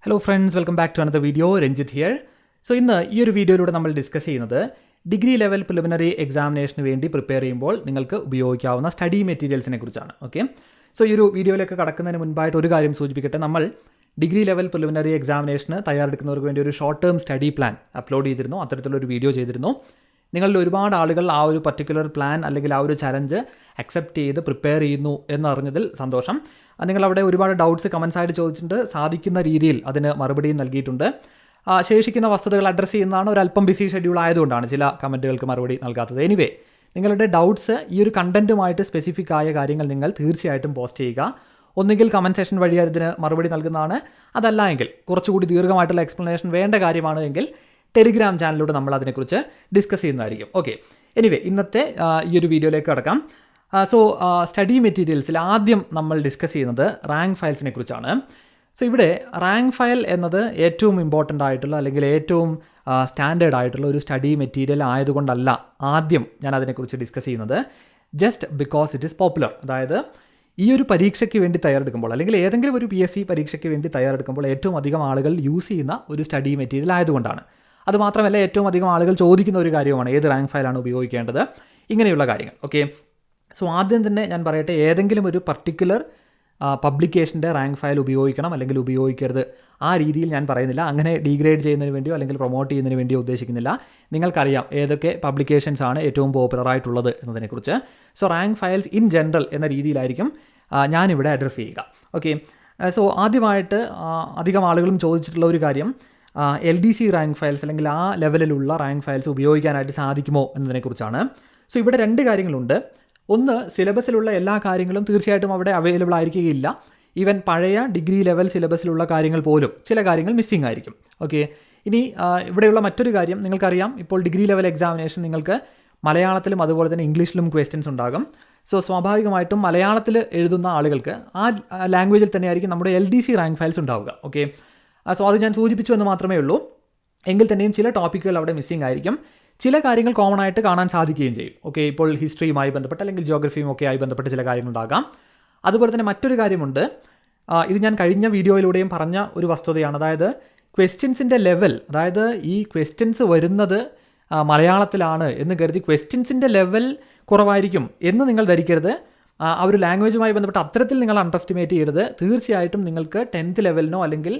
Hello friends, welcome back to another video. Ranjith here. So ഇന്ന് ഈ ഒരു വീഡിയോയിലൂടെ നമ്മൾ ഡിസ്കസ് ചെയ്യുന്നത് ഡിഗ്രി ലെവൽ പ്രിലിമിനറി എക്സാമിനേഷന് വേണ്ടി പ്രിപ്പയർ ചെയ്യുമ്പോൾ നിങ്ങൾക്ക് ഉപയോഗിക്കാവുന്ന സ്റ്റഡി മെറ്റീരിയൽസിനെ കുറിച്ചാണ്. ഓക്കെ, സോ ഈ ഒരു വീഡിയോയിലേക്ക് കടക്കുന്നതിന് മുൻപായിട്ട് ഒരു കാര്യം സൂചിപ്പിക്കട്ടെ. നമ്മൾ ഡിഗ്രി ലെവൽ പ്രിലിമിനറി എക്സാമിനേഷന് തയ്യാറെടുക്കുന്നവർക്ക് വേണ്ടി ഒരു short term study plan upload ചെയ്തിരുന്നു. അത്തരത്തിലൊരു വീഡിയോ ചെയ്തിരുന്നു. നിങ്ങളിൽ ഒരുപാട് ആളുകൾ ആ ഒരു പർട്ടിക്കുലർ പ്ലാൻ അല്ലെങ്കിൽ ആ ഒരു ചലഞ്ച് അക്സെപ്റ്റ് ചെയ്ത് പ്രിപ്പയർ ചെയ്യുന്നു എന്നറിഞ്ഞതിൽ സന്തോഷം. നിങ്ങളവിടെ ഒരുപാട് ഡൗട്ട്സ് കമൻസ് ആയിട്ട് ചോദിച്ചിട്ടുണ്ട്. സാധിക്കുന്ന രീതിയിൽ അതിന് മറുപടിയും നൽകിയിട്ടുണ്ട്. ശേഷിക്കുന്ന വസ്തുതകൾ അഡ്രസ്സ് ചെയ്യുന്നതാണ്. ഒരല്പം ബിസി ഷെഡ്യൂൾ ആയതുകൊണ്ടാണ് ചില കമൻറ്റുകൾക്ക് മറുപടി നൽകാത്തത്. എനിവേ, നിങ്ങളുടെ ഡൗട്ട്സ് ഈ ഒരു കണ്ടൻറ്റുമായിട്ട് സ്പെസിഫിക് ആയ കാര്യങ്ങൾ നിങ്ങൾ തീർച്ചയായിട്ടും പോസ്റ്റ് ചെയ്യുക. ഒന്നുകിൽ കമൻറ്റ് സെക്ഷൻ വഴി അതിന് മറുപടി നൽകുന്നതാണ്. അതല്ല എങ്കിൽ കുറച്ചുകൂടി ദീർഘമായിട്ടുള്ള എക്സ്പ്ലനേഷൻ വേണ്ട കാര്യമാണ് എങ്കിൽ ടെലിഗ്രാം ചാനലിലൂടെ നമ്മൾ അതിനെക്കുറിച്ച് ഡിസ്കസ് ചെയ്യുന്നതായിരിക്കും. ഓക്കെ, എനിവേ, ഇന്നത്തെ ഈ ഒരു വീഡിയോയിലേക്ക് കടക്കാം. സോ സ്റ്റഡി മെറ്റീരിയൽസിൽ ആദ്യം നമ്മൾ ഡിസ്കസ് ചെയ്യുന്നത് റാങ്ക് ഫയൽസിനെ കുറിച്ചാണ്. സോ ഇവിടെ റാങ്ക് ഫയൽ എന്നത് ഏറ്റവും ഇമ്പോർട്ടൻ്റ് ആയിട്ടുള്ള അല്ലെങ്കിൽ ഏറ്റവും സ്റ്റാൻഡേർഡ് ആയിട്ടുള്ള ഒരു സ്റ്റഡി മെറ്റീരിയൽ ആയതുകൊണ്ടല്ല ആദ്യം ഞാൻ അതിനെക്കുറിച്ച് ഡിസ്കസ് ചെയ്യുന്നത്. Just because it is popular. അതായത് ഈ ഒരു പരീക്ഷയ്ക്ക് വേണ്ടി തയ്യാറെടുക്കുമ്പോൾ അല്ലെങ്കിൽ ഏതെങ്കിലും ഒരു PSC പരീക്ഷയ്ക്ക് വേണ്ടി തയ്യാറെടുക്കുമ്പോൾ ഏറ്റവും അധികം ആളുകൾ യൂസ് ചെയ്യുന്ന ഒരു സ്റ്റഡി മെറ്റീരിയൽ ആയതുകൊണ്ടാണ്. അതുമാത്രമല്ല, ഏറ്റവും അധികം ആളുകൾ ചോദിക്കുന്ന ഒരു കാര്യമാണ് ഏത് റാങ്ക് ഫയലാണ് ഉപയോഗിക്കേണ്ടത്, ഇങ്ങനെയുള്ള കാര്യങ്ങൾ. ഓക്കെ, സോ ആദ്യം തന്നെ ഞാൻ പറയട്ടെ, ഏതെങ്കിലും ഒരു പർട്ടിക്കുലർ പബ്ലിക്കേഷൻ്റെ റാങ്ക് ഫയൽ ഉപയോഗിക്കണം അല്ലെങ്കിൽ ഉപയോഗിക്കരുത്, ആ രീതിയിൽ ഞാൻ പറയുന്നില്ല. അങ്ങനെ ഡീഗ്രേഡ് ചെയ്യുന്നതിന് വേണ്ടിയോ അല്ലെങ്കിൽ പ്രൊമോട്ട് ചെയ്യുന്നതിന് വേണ്ടിയോ ഉദ്ദേശിക്കുന്നില്ല. നിങ്ങൾക്കറിയാം ഏതൊക്കെ പബ്ലിക്കേഷൻസ് ആണ് ഏറ്റവും പോപ്പുലർ ആയിട്ടുള്ളത് എന്നതിനെക്കുറിച്ച്. So rank files in general എന്ന രീതിയിലായിരിക്കും ഞാനിവിടെ അഡ്രസ്സ് ചെയ്യുക. ഓക്കെ, സോ ആദ്യമായിട്ട് അധികം ആളുകളും ചോദിച്ചിട്ടുള്ള ഒരു കാര്യം LDC റാങ്ക് ഫയൽസ് അല്ലെങ്കിൽ ആ ലെവലിലുള്ള റാങ്ക് ഫയൽസ് ഉപയോഗിക്കാനായിട്ട് സാധിക്കുമോ എന്നതിനെക്കുറിച്ചാണ്. സോ ഇവിടെ രണ്ട് കാര്യങ്ങളുണ്ട്. ഒന്ന്, സിലബസിലുള്ള എല്ലാ കാര്യങ്ങളും തീർച്ചയായിട്ടും അവിടെ അവൈലബിൾ ആയിരിക്കുകയില്ല. ഈവൻ പഴയ ഡിഗ്രി ലെവൽ സിലബസിലുള്ള കാര്യങ്ങൾ പോലും ചില കാര്യങ്ങൾ മിസ്സിംഗ് ആയിരിക്കും. ഓക്കെ, ഇനി ഇവിടെയുള്ള മറ്റൊരു കാര്യം നിങ്ങൾക്കറിയാം, ഇപ്പോൾ ഡിഗ്രി ലെവൽ എക്സാമിനേഷൻ നിങ്ങൾക്ക് മലയാളത്തിലും അതുപോലെ തന്നെ ഇംഗ്ലീഷിലും ക്വസ്റ്റ്യൻസ് ഉണ്ടാകും. സോ സ്വാഭാവികമായിട്ടും മലയാളത്തിൽ എഴുതുന്ന ആളുകൾക്ക് ആ ലാംഗ്വേജിൽ തന്നെയായിരിക്കും നമ്മുടെ LDC റാങ്ക് ഫയൽസ് ഉണ്ടാവുക. ഓക്കെ, സോ അത് ഞാൻ സൂചിപ്പിച്ചു എന്ന് മാത്രമേ ഉള്ളൂ. എങ്കിൽ തന്നെയും ചില ടോപ്പിക്കുകൾ അവിടെ മിസ്സിംഗ് ആയിരിക്കും. ചില കാര്യങ്ങൾ കോമൺ ആയിട്ട് കാണാൻ സാധിക്കുകയും ചെയ്യും. ഓക്കെ, ഇപ്പോൾ ഹിസ്റ്ററിയുമായി ബന്ധപ്പെട്ട് അല്ലെങ്കിൽ ജോഗ്രഫിയും ഒക്കെ ആയി ബന്ധപ്പെട്ട് ചില കാര്യങ്ങളുണ്ടാകാം. അതുപോലെ തന്നെ മറ്റൊരു കാര്യമുണ്ട്, ഇത് ഞാൻ കഴിഞ്ഞ വീഡിയോയിലൂടെയും പറഞ്ഞ ഒരു വസ്തുതയാണ്. അതായത് ക്വസ്റ്റ്യൻസിൻ്റെ ലെവൽ, അതായത് ഈ ക്വസ്റ്റ്യൻസ് വരുന്നത് മലയാളത്തിലാണ് എന്ന് കരുതി ക്വസ്റ്റ്യൻസിൻ്റെ ലെവൽ കുറവായിരിക്കും എന്ന് നിങ്ങൾ ധരിക്കരുത്. ആ ഒരു ലാംഗ്വേജുമായി ബന്ധപ്പെട്ട് അത്തരത്തിൽ നിങ്ങൾ അണ്ടർ എസ്റ്റിമേറ്റ് ചെയ്യരുത്. തീർച്ചയായിട്ടും നിങ്ങൾക്ക് 10th ലെവലിനോ അല്ലെങ്കിൽ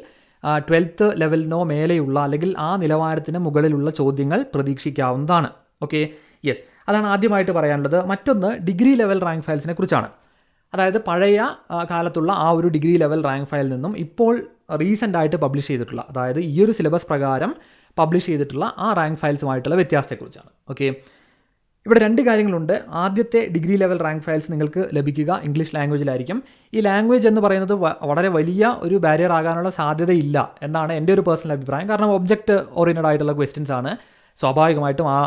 12th ലെവലിനോ മേലെയുള്ള അല്ലെങ്കിൽ ആ നിലവാരത്തിന് മുകളിലുള്ള ചോദ്യങ്ങൾ പ്രതീക്ഷിക്കാവുന്നതാണ്. ഓക്കെ, യെസ്, അതാണ് ആദ്യമായിട്ട് പറയാനുള്ളത്. മറ്റൊന്ന് ഡിഗ്രി ലെവൽ റാങ്ക് ഫയൽസിനെ കുറിച്ചാണ്. അതായത് പഴയ കാലത്തുള്ള ആ ഒരു ഡിഗ്രി ലെവൽ റാങ്ക് ഫയൽ നിന്നും ഇപ്പോൾ റീസെൻ്റ് ആയിട്ട് പബ്ലിഷ് ചെയ്തിട്ടുള്ള, അതായത് ഈ ഒരു സിലബസ് പ്രകാരം പബ്ലിഷ് ചെയ്തിട്ടുള്ള ആ റാങ്ക് ഫയൽസുമായിട്ടുള്ള വ്യത്യാസത്തെക്കുറിച്ചാണ്. ഓക്കെ, ഇവിടെ രണ്ട് കാര്യങ്ങളുണ്ട്. ആദ്യത്തെ ഡിഗ്രി ലെവൽ റാങ്ക് ഫയൽസ് നിങ്ങൾക്ക് ലഭിക്കുക ഇംഗ്ലീഷ് ലാംഗ്വേജിലായിരിക്കും. ഈ ലാംഗ്വേജ് എന്ന് പറയുന്നത് വളരെ വലിയ ഒരു ബാരിയർ ആകാനുള്ള സാധ്യതയില്ല എന്നാണ് എൻ്റെ ഒരു പേഴ്സണൽ അഭിപ്രായം. കാരണം ഒബ്ജക്റ്റ് ഓറിയൻറ്റഡ് ആയിട്ടുള്ള ക്വസ്റ്റ്യൻസ് ആണ്. സ്വാഭാവികമായിട്ടും ആ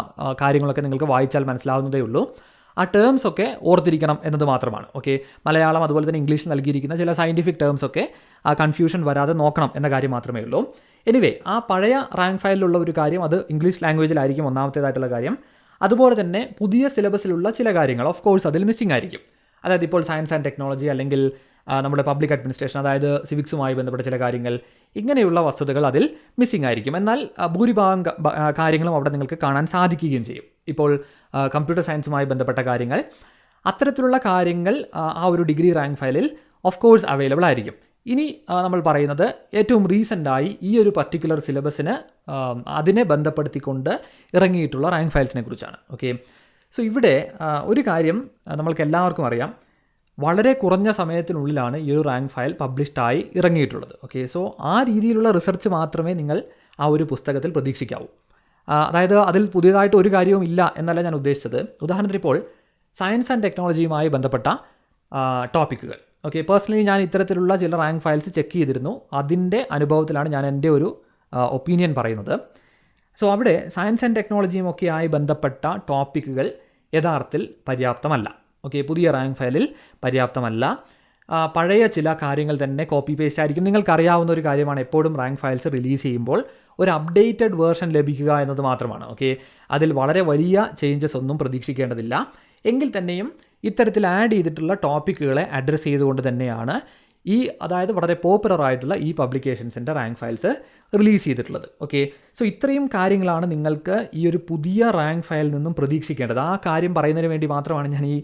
കാര്യങ്ങളൊക്കെ നിങ്ങൾക്ക് വായിച്ചാൽ മനസ്സിലാവുന്നതേ ഉള്ളൂ. ആ ടേംസ് ഒക്കെ ഓർത്തിരിക്കണം എന്നത് മാത്രമാണ്. ഓക്കെ, മലയാളം അതുപോലെ തന്നെ ഇംഗ്ലീഷ് നൽകിയിരിക്കുന്ന ചില സയൻറ്റിഫിക് ടേംസ് ഒക്കെ ആ കൺഫ്യൂഷൻ വരാതെ നോക്കണം എന്ന കാര്യം മാത്രമേ ഉള്ളൂ. എനിവേ, ആ പഴയ റാങ്ക് ഫയലിലുള്ള ഒരു കാര്യം അത് ഇംഗ്ലീഷ് ലാംഗ്വേജിലായിരിക്കും ഒന്നാമത്തേതായിട്ടുള്ള കാര്യം. അതുപോലെ തന്നെ പുതിയ സിലബസിലുള്ള ചില കാര്യങ്ങൾ ഓഫ് കോഴ്സ് അതിൽ മിസ്സിംഗ് ആയിരിക്കും. അതായത് ഇപ്പോൾ സയൻസ് ആൻഡ് ടെക്നോളജി അല്ലെങ്കിൽ നമ്മുടെ പബ്ലിക് അഡ്മിനിസ്ട്രേഷൻ, അതായത് സിവിക്സുമായി ബന്ധപ്പെട്ട ചില കാര്യങ്ങൾ, ഇങ്ങനെയുള്ള വസ്തുതകൾ അതിൽ മിസ്സിംഗ് ആയിരിക്കും. എന്നാൽ ഭൂരിഭാഗം കാര്യങ്ങളും അവിടെ നിങ്ങൾക്ക് കാണാൻ സാധിക്കുകയും ചെയ്യും. ഇപ്പോൾ കമ്പ്യൂട്ടർ സയൻസുമായി ബന്ധപ്പെട്ട കാര്യങ്ങൾ, അത്തരത്തിലുള്ള കാര്യങ്ങൾ ആ ഒരു ഡിഗ്രി റാങ്ക് ഫയലിൽ ഓഫ് കോഴ്സ് അവൈലബിൾ ആയിരിക്കും. ഇനി നമ്മൾ പറയുന്നത് ഏറ്റവും റീസെൻ്റായി ഈ ഒരു പർട്ടിക്കുലർ സിലബസിന് അതിനെ ബന്ധപ്പെടുത്തിക്കൊണ്ട് ഇറങ്ങിയിട്ടുള്ള റാങ്ക് ഫയൽസിനെ കുറിച്ചാണ്. ഓക്കെ, സോ ഇവിടെ ഒരു കാര്യം നമ്മൾക്ക് എല്ലാവർക്കും അറിയാം, വളരെ കുറഞ്ഞ സമയത്തിനുള്ളിലാണ് ഈ ഒരു റാങ്ക് ഫയൽ പബ്ലിഷ്ഡായി ഇറങ്ങിയിട്ടുള്ളത്. ഓക്കെ, സോ ആ രീതിയിലുള്ള റിസർച്ച് മാത്രമേ നിങ്ങൾ ആ ഒരു പുസ്തകത്തിൽ പ്രതീക്ഷിക്കാവൂ. അതായത് അതിൽ പുതിയതായിട്ട് ഒരു കാര്യവും ഇല്ല എന്നല്ല ഞാൻ ഉദ്ദേശിച്ചത്. ഉദാഹരണത്തിന് ഇപ്പോൾ സയൻസ് ആൻഡ് ടെക്നോളജിയുമായി ബന്ധപ്പെട്ട ടോപ്പിക്കുകൾ, ഓക്കെ, പേഴ്സണലി ഞാൻ ഇത്തരത്തിലുള്ള ചില റാങ്ക് ഫയൽസ് ചെക്ക് ചെയ്തിരുന്നു. അതിൻ്റെ അനുഭവത്തിലാണ് ഞാൻ എൻ്റെ ഒരു ഒപ്പീനിയൻ പറയുന്നത്. സോ അവിടെ സയൻസ് ആൻഡ് ടെക്നോളജിയും ഒക്കെ ആയി ബന്ധപ്പെട്ട ടോപ്പിക്കുകൾ യഥാർത്ഥത്തിൽ പര്യാപ്തമല്ല. ഓക്കെ, പുതിയ റാങ്ക് ഫയലിൽ പര്യാപ്തമല്ല. പഴയ ചില കാര്യങ്ങൾ തന്നെ കോപ്പി പേസ്റ്റ് ആയിരിക്കും. നിങ്ങൾക്കറിയാവുന്ന ഒരു കാര്യമാണ്, എപ്പോഴും റാങ്ക് ഫയൽസ് റിലീസ് ചെയ്യുമ്പോൾ ഒരു അപ്ഡേറ്റഡ് വേർഷൻ ലഭിക്കുക എന്നത് മാത്രമാണ്. ഓക്കെ, അതിൽ വളരെ വലിയ ചേഞ്ചസ് ഒന്നും പ്രതീക്ഷിക്കേണ്ടതില്ല. എങ്കിൽ തന്നെയും ഇത്തരത്തിൽ ആഡ് ചെയ്തിട്ടുള്ള ടോപ്പിക്കുകളെ അഡ്രസ്സ് ചെയ്തുകൊണ്ട് തന്നെയാണ് അതായത് വളരെ പോപ്പുലർ ആയിട്ടുള്ള ഈ പബ്ലിക്കേഷൻസിൻ്റെ റാങ്ക് ഫയൽസ് റിലീസ് ചെയ്തിട്ടുള്ളത്. ഓക്കെ, സോ ഇത്രയും കാര്യങ്ങളാണ് നിങ്ങൾക്ക് ഈ ഒരു പുതിയ റാങ്ക് ഫയലിൽ നിന്നും പ്രതീക്ഷിക്കേണ്ടത്. ആ കാര്യം പറയുന്നതിന് വേണ്ടി മാത്രമാണ് ഞാൻ ഈ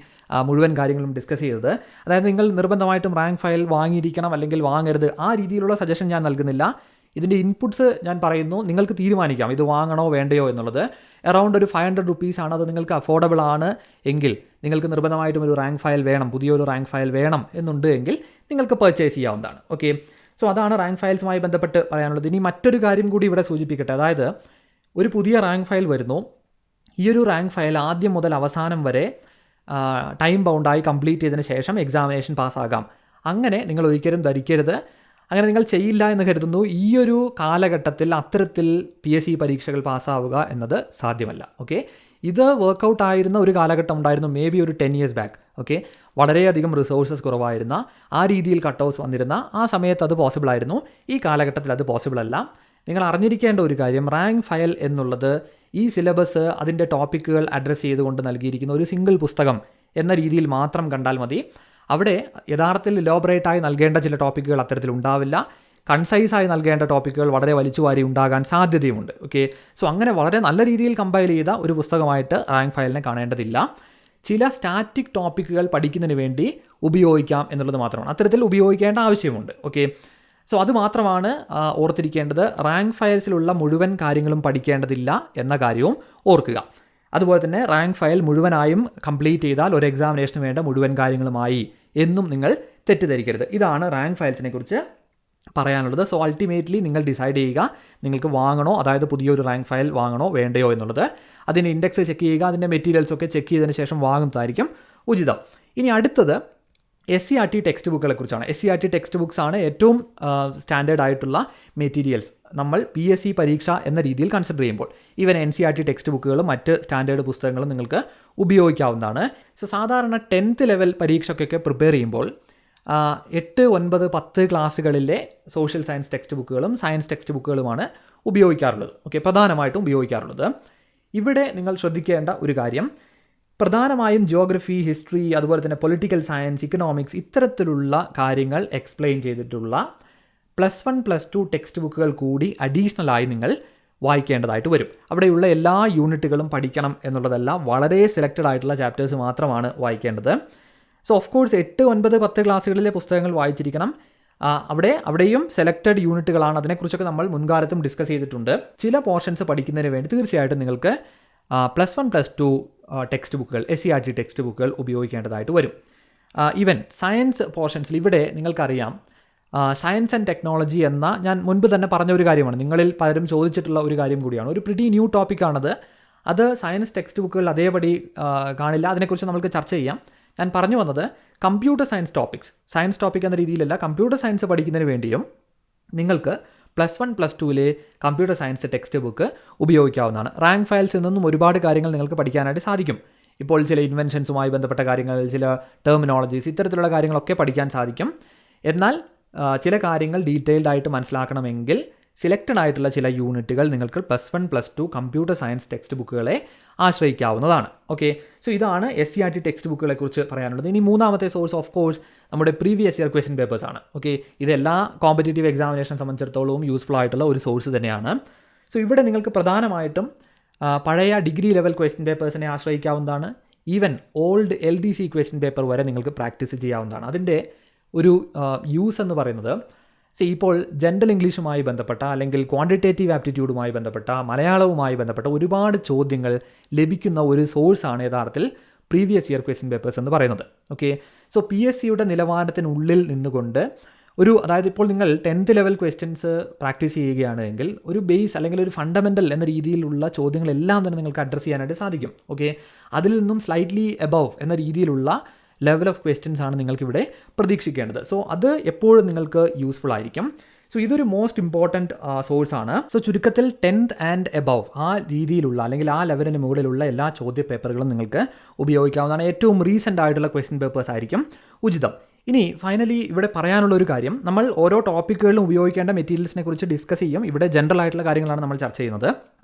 മുഴുവൻ കാര്യങ്ങളും ഡിസ്കസ് ചെയ്തത്. അതായത് നിങ്ങൾ നിർബന്ധമായിട്ടും റാങ്ക് ഫയൽ വാങ്ങിയിരിക്കണം അല്ലെങ്കിൽ വാങ്ങരുത്, ആ രീതിയിലുള്ള സജഷൻ ഞാൻ നൽകുന്നില്ല. ഇതിൻ്റെ ഇൻപുട്സ് ഞാൻ പറയുന്നു, നിങ്ങൾക്ക് തീരുമാനിക്കാം ഇത് വാങ്ങണോ വേണ്ടയോ എന്നുള്ളത്. അറൗണ്ട് ഒരു 500 റുപ്പീസാണ്, അത് നിങ്ങൾക്ക് അഫോർഡബിൾ ആണ് എങ്കിൽ നിങ്ങൾക്ക് നിർബന്ധമായിട്ടും ഒരു റാങ്ക് ഫയൽ വേണം, പുതിയൊരു റാങ്ക് ഫയൽ വേണം എന്നുണ്ട് എങ്കിൽ നിങ്ങൾക്ക് പർച്ചേസ് ചെയ്യാവുന്നതാണ്. ഓക്കെ, സോ അതാണ് റാങ്ക് ഫയൽസുമായി ബന്ധപ്പെട്ട് പറയാനുള്ളത്. ഇനി മറ്റൊരു കാര്യം കൂടി ഇവിടെ സൂചിപ്പിക്കട്ടെ. അതായത് ഒരു പുതിയ റാങ്ക് ഫയൽ വരുന്നു, ഈ ഒരു റാങ്ക് ഫയൽ ആദ്യം മുതൽ അവസാനം വരെ ടൈം ബൗണ്ടായി കംപ്ലീറ്റ് ചെയ്തതിന് ശേഷം എക്സാമിനേഷൻ പാസ്സാകാം. അങ്ങനെ നിങ്ങൾ ഒരിക്കലും ധരിക്കരുത്. അങ്ങനെ നിങ്ങൾ ചെയ്യില്ല എന്ന് കരുതുന്നു. ഈ ഒരു കാലഘട്ടത്തിൽ അത്തരത്തിൽ PSC പരീക്ഷകൾ പാസ്സാവുക എന്നത് സാധ്യമല്ല. ഓക്കെ, ഇത് വർക്കൗട്ട് ആയിരുന്ന ഒരു കാലഘട്ടം ഉണ്ടായിരുന്നു, മേ ബി ഒരു 10 years ബാക്ക്. ഓക്കെ, വളരെയധികം റിസോഴ്സസ് കുറവായിരുന്ന, ആ രീതിയിൽ കട്ട് ഓഫ്സ് വന്നിരുന്ന ആ സമയത്ത് അത് പോസിബിൾ ആയിരുന്നു. ഈ കാലഘട്ടത്തിൽ അത് പോസിബിൾ അല്ല. നിങ്ങൾ അറിഞ്ഞിരിക്കേണ്ട ഒരു കാര്യം, റാങ്ക് ഫയൽ എന്നുള്ളത് ഈ സിലബസ് അതിൻ്റെ ടോപ്പിക്കുകൾ അഡ്രസ്സ് ചെയ്തുകൊണ്ട് നൽകിയിരിക്കുന്ന ഒരു സിംഗിൾ പുസ്തകം എന്ന രീതിയിൽ മാത്രം കണ്ടാൽ മതി. അവിടെ യഥാർത്ഥത്തിൽ ഇലോബറേറ്റായി നൽകേണ്ട ചില ടോപ്പിക്കുകൾ അത്തരത്തിൽ ഉണ്ടാവില്ല. കൺസൈസായി നൽകേണ്ട ടോപ്പിക്കുകൾ വളരെ വലിച്ചുവാരി ഉണ്ടാകാൻ സാധ്യതയുമുണ്ട്. ഓക്കെ, സോ അങ്ങനെ വളരെ നല്ല രീതിയിൽ കമ്പൈൽ ചെയ്ത ഒരു പുസ്തകമായിട്ട് റാങ്ക് ഫയലിനെ കാണേണ്ടതില്ല. ചില സ്റ്റാറ്റിക് ടോപ്പിക്കുകൾ പഠിക്കുന്നതിന് വേണ്ടി ഉപയോഗിക്കാം എന്നുള്ളത് മാത്രമാണ്. അത്തരത്തിൽ ഉപയോഗിക്കേണ്ട ആവശ്യമുണ്ട്. ഓക്കെ, സോ അത് മാത്രമാണ് ഓർത്തിരിക്കേണ്ടത്. റാങ്ക് ഫയൽസിലുള്ള മുഴുവൻ കാര്യങ്ങളും പഠിക്കേണ്ടതില്ല എന്ന കാര്യവും ഓർക്കുക. അതുപോലെ തന്നെ റാങ്ക് ഫയൽ മുഴുവനായും കംപ്ലീറ്റ് ചെയ്താൽ ഒരു എക്സാമിനേഷന് വേണ്ട മുഴുവൻ കാര്യങ്ങളുമായി എന്നും നിങ്ങൾ തെറ്റിദ്ധരിക്കരുത്. ഇതാണ് റാങ്ക് ഫയൽസിനെ കുറിച്ച് പറയാനുള്ളത്. സോ അൾട്ടിമേറ്റ്ലി നിങ്ങൾ ഡിസൈഡ് ചെയ്യുക നിങ്ങൾക്ക് വാങ്ങണോ, അതായത് പുതിയൊരു റാങ്ക് ഫയൽ വാങ്ങണോ വേണ്ടയോ എന്നുള്ളത്. അതിൻ്റെ ഇൻഡെക്സ് ചെക്ക് ചെയ്യുക, അതിൻ്റെ മെറ്റീരിയൽസൊക്കെ ചെക്ക് ചെയ്തതിന് ശേഷം വാങ്ങുന്നതായിരിക്കും ഉചിതം. ഇനി അടുത്തത് SCERT ടെക്സ്റ്റ് ബുക്കുകളെ കുറിച്ചാണ്. SCERT ടെക്സ്റ്റ് ബുക്സ് ആണ് ഏറ്റവും സ്റ്റാൻഡേർഡ് ആയിട്ടുള്ള മെറ്റീരിയൽസ് നമ്മൾ PSC പരീക്ഷ എന്ന രീതിയിൽ കൺസിഡർ ചെയ്യുമ്പോൾ. ഈവൻ NCERT ടെക്സ്റ്റ് ബുക്കുകളും മറ്റ് സ്റ്റാൻഡേർഡ് പുസ്തകങ്ങളും നിങ്ങൾക്ക് ഉപയോഗിക്കാവുന്നതാണ്. സോ സാധാരണ 10th ലെവൽ പരീക്ഷയ്ക്കൊക്കെ പ്രിപ്പയർ ചെയ്യുമ്പോൾ 8, 9, 10 ക്ലാസ്സുകളിലെ സോഷ്യൽ സയൻസ് ടെക്സ്റ്റ് ബുക്കുകളും സയൻസ് ടെക്സ്റ്റ് ബുക്കുകളുമാണ് ഉപയോഗിക്കാറുള്ളത്. ഓക്കെ, പ്രധാനമായിട്ടും ഉപയോഗിക്കാറുള്ളത്. ഇവിടെ നിങ്ങൾ ശ്രദ്ധിക്കേണ്ട ഒരു കാര്യം, പ്രധാനമായും ജിയോഗ്രഫി, ഹിസ്റ്ററി, അതുപോലെ തന്നെ പൊളിറ്റിക്കൽ സയൻസ്, ഇക്കണോമിക്സ് ഇത്തരത്തിലുള്ള കാര്യങ്ങൾ എക്സ്പ്ലെയിൻ ചെയ്തിട്ടുള്ള +1, +2 ടെക്സ്റ്റ് ബുക്കുകൾ കൂടി അഡീഷണലായി നിങ്ങൾ വായിക്കേണ്ടതായിട്ട് വരും. അവിടെയുള്ള എല്ലാ യൂണിറ്റുകളും പഠിക്കണം എന്നുള്ളതല്ല, വളരെ സെലക്റ്റഡ് ആയിട്ടുള്ള ചാപ്റ്റേഴ്സ് മാത്രമാണ് വായിക്കേണ്ടത്. സോ ഓഫ് കോഴ്സ് 8, 9, 10 ക്ലാസ്സുകളിലെ പുസ്തകങ്ങൾ വായിച്ചിരിക്കണം. അവിടെയും സെലക്റ്റഡ് യൂണിറ്റുകളാണ്. അതിനെക്കുറിച്ചൊക്കെ നമ്മൾ മുൻകാലത്തും ഡിസ്കസ് ചെയ്തിട്ടുണ്ട്. ചില പോർഷൻസ് പഠിക്കുന്നതിന് വേണ്ടി തീർച്ചയായിട്ടും നിങ്ങൾക്ക് +1, +2 ടെക്സ്റ്റ് ബുക്കുകൾ, SCERT ടെക്സ്റ്റ് ബുക്കുകൾ ഉപയോഗിക്കേണ്ടതായിട്ട് വരും. ഈവൻ സയൻസ് പോർഷൻസിൽ ഇവിടെ നിങ്ങൾക്കറിയാം, സയൻസ് ആൻഡ് ടെക്നോളജി എന്ന ഞാൻ മുൻപ് തന്നെ പറഞ്ഞ ഒരു കാര്യമാണ്, നിങ്ങളിൽ പലരും ചോദിച്ചിട്ടുള്ള ഒരു കാര്യം കൂടിയാണ്. ഒരു പ്രിറ്റി ന്യൂ ടോപ്പിക്കാണത്. അത് സയൻസ് ടെക്സ്റ്റ് ബുക്കുകളിൽ അതേപടി കാണില്ല. അതിനെക്കുറിച്ച് നമുക്ക് ചർച്ച ചെയ്യാം. ഞാൻ പറഞ്ഞു വന്നത് കമ്പ്യൂട്ടർ സയൻസ് ടോപ്പിക് എന്ന രീതിയിലല്ല, കമ്പ്യൂട്ടർ സയൻസ് പഠിക്കുന്നതിന് വേണ്ടിയും നിങ്ങൾക്ക് +1, +2 കമ്പ്യൂട്ടർ സയൻസ് ടെക്സ്റ്റ് ബുക്ക് ഉപയോഗിക്കാവുന്നതാണ്. റാങ്ക് ഫയൽസിൽ നിന്നും ഒരുപാട് കാര്യങ്ങൾ നിങ്ങൾക്ക് പഠിക്കാനായിട്ട് സാധിക്കും. ഇപ്പോൾ ചില ഇൻവെൻഷൻസുമായി ബന്ധപ്പെട്ട കാര്യങ്ങൾ, ചില ടെർമിനോളജീസ്, ഇത്തരത്തിലുള്ള കാര്യങ്ങളൊക്കെ പഠിക്കാൻ സാധിക്കും. എന്നാൽ ചില കാര്യങ്ങൾ ഡീറ്റെയിൽഡ് ആയിട്ട് മനസ്സിലാക്കണമെങ്കിൽ സെലക്റ്റഡ് ആയിട്ടുള്ള ചില യൂണിറ്റുകൾ നിങ്ങൾക്ക് +1, +2 കമ്പ്യൂട്ടർ സയൻസ് ടെക്സ്റ്റ് ബുക്കുകളെ ആശ്രയിക്കാവുന്നതാണ്. ഓക്കെ, സോ ഇതാണ് SCERT ടെക്സ്റ്റ് ബുക്കുകളെ കുറിച്ച് പറയാനുള്ളത്. ഇനി മൂന്നാമത്തെ സോഴ്സ് ഓഫ് കോഴ്സ് നമ്മുടെ പ്രീവിയസ് ഇയർ ക്വസ്റ്റ്യൻ പേപ്പേഴ്സ് ആണ്. ഓക്കെ, ഇതെല്ലാ കോമ്പറ്റേറ്റീവ് എക്സാമിനേഷൻ സംബന്ധിച്ചിടത്തോളം യൂസ്ഫുൾ ആയിട്ടുള്ള ഒരു സോഴ്സ് തന്നെയാണ്. സോ ഇവിടെ നിങ്ങൾക്ക് പ്രധാനമായിട്ടും പഴയ ഡിഗ്രി ലെവൽ ക്വസ്റ്റ്യൻ പേപ്പേഴ്സിനെ ആശ്രയിക്കാവുന്നതാണ്. Even old LDC question paper വരെ നിങ്ങൾക്ക് പ്രാക്ടീസ് ചെയ്യാവുന്നതാണ്. അതിൻ്റെ ഒരു യൂസ് എന്ന് പറയുന്നത്, ഇപ്പോൾ ജനറൽ ഇംഗ്ലീഷുമായി ബന്ധപ്പെട്ട അല്ലെങ്കിൽ ക്വാണ്ടിറ്റേറ്റീവ് ആപ്റ്റിറ്റ്യൂഡുമായി ബന്ധപ്പെട്ട, മലയാളവുമായി ബന്ധപ്പെട്ട ഒരുപാട് ചോദ്യങ്ങൾ ലഭിക്കുന്ന ഒരു സോഴ്സാണ് യഥാർത്ഥത്തിൽ പ്രീവിയസ് ഇയർ ക്വസ്റ്റ്യൻ പേപ്പേഴ്സ് എന്ന് പറയുന്നത്. ഓക്കെ, സോ PSCയുടെ നിലവാരത്തിനുള്ളിൽ നിന്നുകൊണ്ട് അതായത് ഇപ്പോൾ നിങ്ങൾ 10th ലെവൽ ക്വസ്റ്റ്യൻസ് പ്രാക്ടീസ് ചെയ്യുകയാണെങ്കിൽ ഒരു ബേസ് അല്ലെങ്കിൽ ഒരു ഫണ്ടമെൻ്റൽ എന്ന രീതിയിലുള്ള ചോദ്യങ്ങളെല്ലാം തന്നെ നിങ്ങൾക്ക് അഡ്രസ്സ് ചെയ്യാനായിട്ട് സാധിക്കും. ഓക്കെ, അതിൽ നിന്നും സ്ലൈറ്റ്ലി എബവ് എന്ന രീതിയിലുള്ള ലെവൽ ഓഫ് ക്വസ്റ്റ്യൻസ് ആണ് നിങ്ങൾക്കിവിടെ പ്രതീക്ഷിക്കേണ്ടത്. സോ അത് എപ്പോഴും നിങ്ങൾക്ക് യൂസ്ഫുൾ ആയിരിക്കും. സോ ഇതൊരു മോസ്റ്റ് ഇമ്പോർട്ടൻറ്റ് സോഴ്സാണ്. സോ ചുരുക്കത്തിൽ 10th ആൻഡ് എബവ് ആ രീതിയിലുള്ള അല്ലെങ്കിൽ ആ ലെവലിന് മുകളിലുള്ള എല്ലാ ചോദ്യ പേപ്പറുകളും നിങ്ങൾക്ക് ഉപയോഗിക്കാവുന്നതാണ്. ഏറ്റവും റീസെൻ്റ് ആയിട്ടുള്ള ക്വസ്റ്റ്യൻ പേപ്പേഴ്സ് ആയിരിക്കും ഉചിതം. ഇനി ഫൈനലി ഇവിടെ പറയാനുള്ള ഒരു കാര്യം, നമ്മൾ ഓരോ ടോപ്പിക്കുകളിലും ഉപയോഗിക്കേണ്ട മെറ്റീരിയൽസിനെ കുറിച്ച് ഡിസ്കസ് ചെയ്യും. ഇവിടെ ജനറൽ ആയിട്ടുള്ള കാര്യങ്ങളാണ് നമ്മൾ ചർച്ച ചെയ്യുന്നത്.